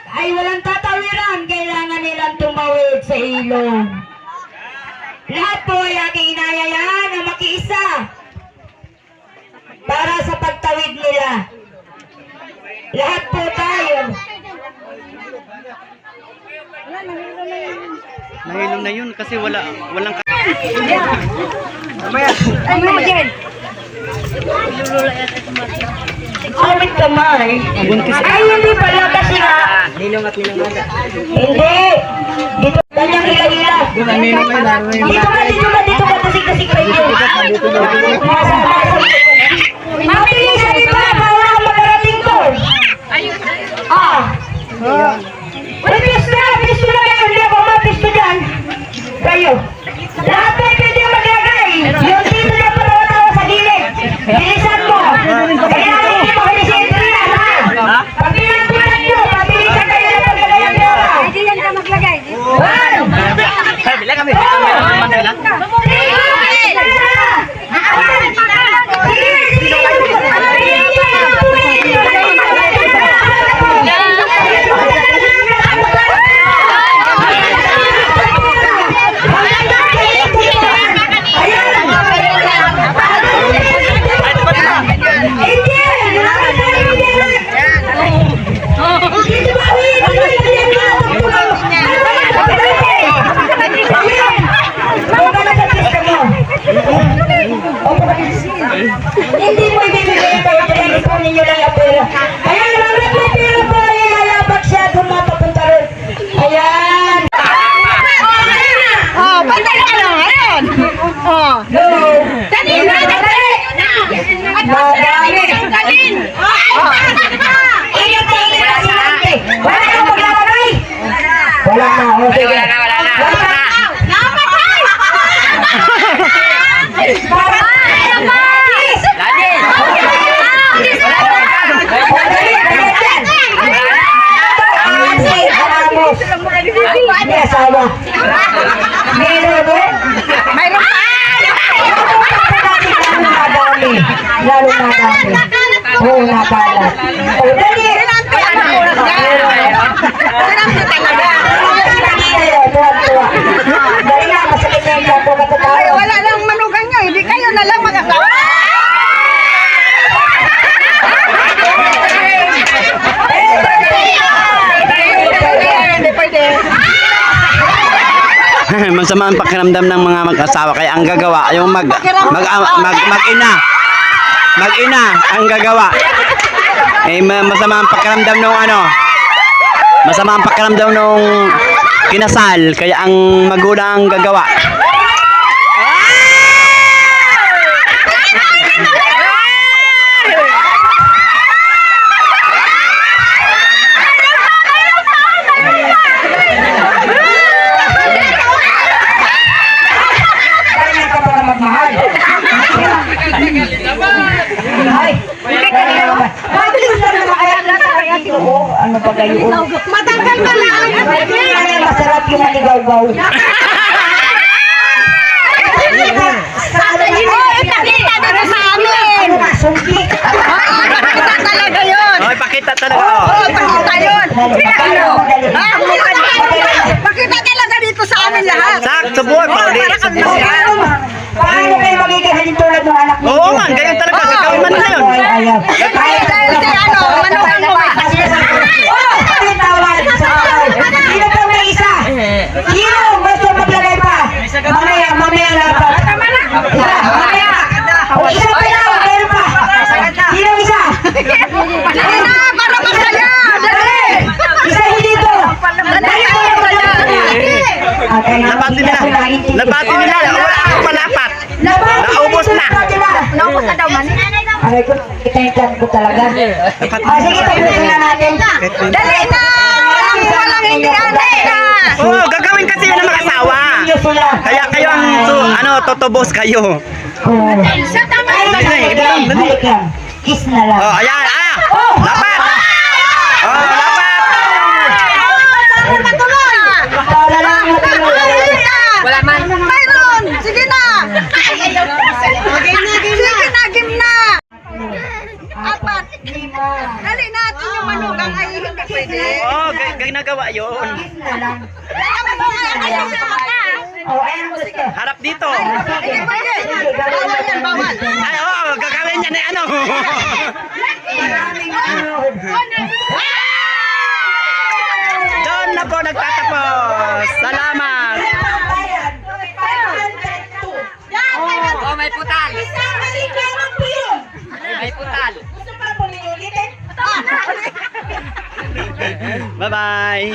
ay walang tatawiran, kailangan nilang tumawid sa ilog. Lahat po ay aking inayayaan na makiisa para sa pagtawid nila. Lahat po tayo. Nahilom na yun kasi walang Awit kamay. Ay, hindi pala kasi nga. Ninong at ninong na. Hindi. Dito kanyang ilang-ilang. Dito ka, tasik-tasik pa ito. Mabilisan di ba? Para magarating ko. Uy, pisto na kayo. Hindi ako mapisto dyan. Kayo. Lahat ay pwede maglagay. Yung dito na patawa-tawa sa gilid. Bilisan mo. Kaya hindi mo kinisentro yan, ha? Pagbilang-bilang nyo, pabilisan kayo na paglagay ang pera. Hindi yan ka maglagay. Bila kami. Manila. Hindi mo ibibigay kayo, pinag-ipon ninyo lang ang pera. Ayan, maraming may pera po, ilalabag siya, doon mapapunta rin. Ayan! Pantay ka lang ngayon. No! Dali na, dali. Madami! Dalin. Ayan, wala kang maglalagay! Wala na, okay. Wala na. May asawa. Meron ba? Mayroon pa. Lalo madami. Oo, nabalat. O, dali! Dali na, masakit na yung gato Ay, wala nang manugang nyo. Hindi kayo na lang mag-asawa. Hindi pwede. Masama ang pakiramdam ng mga mag-asawa kaya ang gagawa yung mag-ina. Mag-ina ang gagawa. Masama ang pakiramdam nung masama ang pakiramdam nung kinasal kaya ang magulang ang gagawa. Ano ba kayo? Matanggal ka lang. Masarap yung maligaw-gaw. Ipakita dito sa amin. Sungki. Ipakita talaga yun. Oy, pakita talaga. Ipakita yun. Pakita talaga dito sa amin lahat. Sakto buhay pa ulit. Paano kayo magiging halintulad ng anak niyo? Oo man, ganyan talaga. Gagawin man na yun. Dahil manugang mo may Sino pa may isa? Sino gusto maglagay pa? Mamaya lapat. Mamaya. Isa pa lang, meron pa. Sino isa? Dali na, para masaya. Dali. Isa dito. Dali na. Labatin nila. Labatin nila. Wala akong palapat. Naubos na. Naubos na daw man. Aray ko, kita ko talaga. Sige, tapusin na natin. Dali na. Walang hindi ate na. Oo, gagawin kasi yun ng mag-asawa. Kaya kayo ang totobos kayo. Sa tama. Balik lang. Kiss na lang. Oh, ayan. Lapat. Oh, lapat. Wala man. Mayroon. Sige na. Sige na, game na. Apat. Dali natin yung manugang ay hindi pwede. Oh, ginagawa yun. Gitna lang. Ano ba yan? Oh, ayan ang gusto. Harap dito. Sige, bawal yan, bawal. Ay, oo, gagawin niya na ano. Maraming manood. Doon na po nagtatapos. Salamat. Oh, may putal. May putal. Gusto pa po ninyo ulitin? Bye-bye.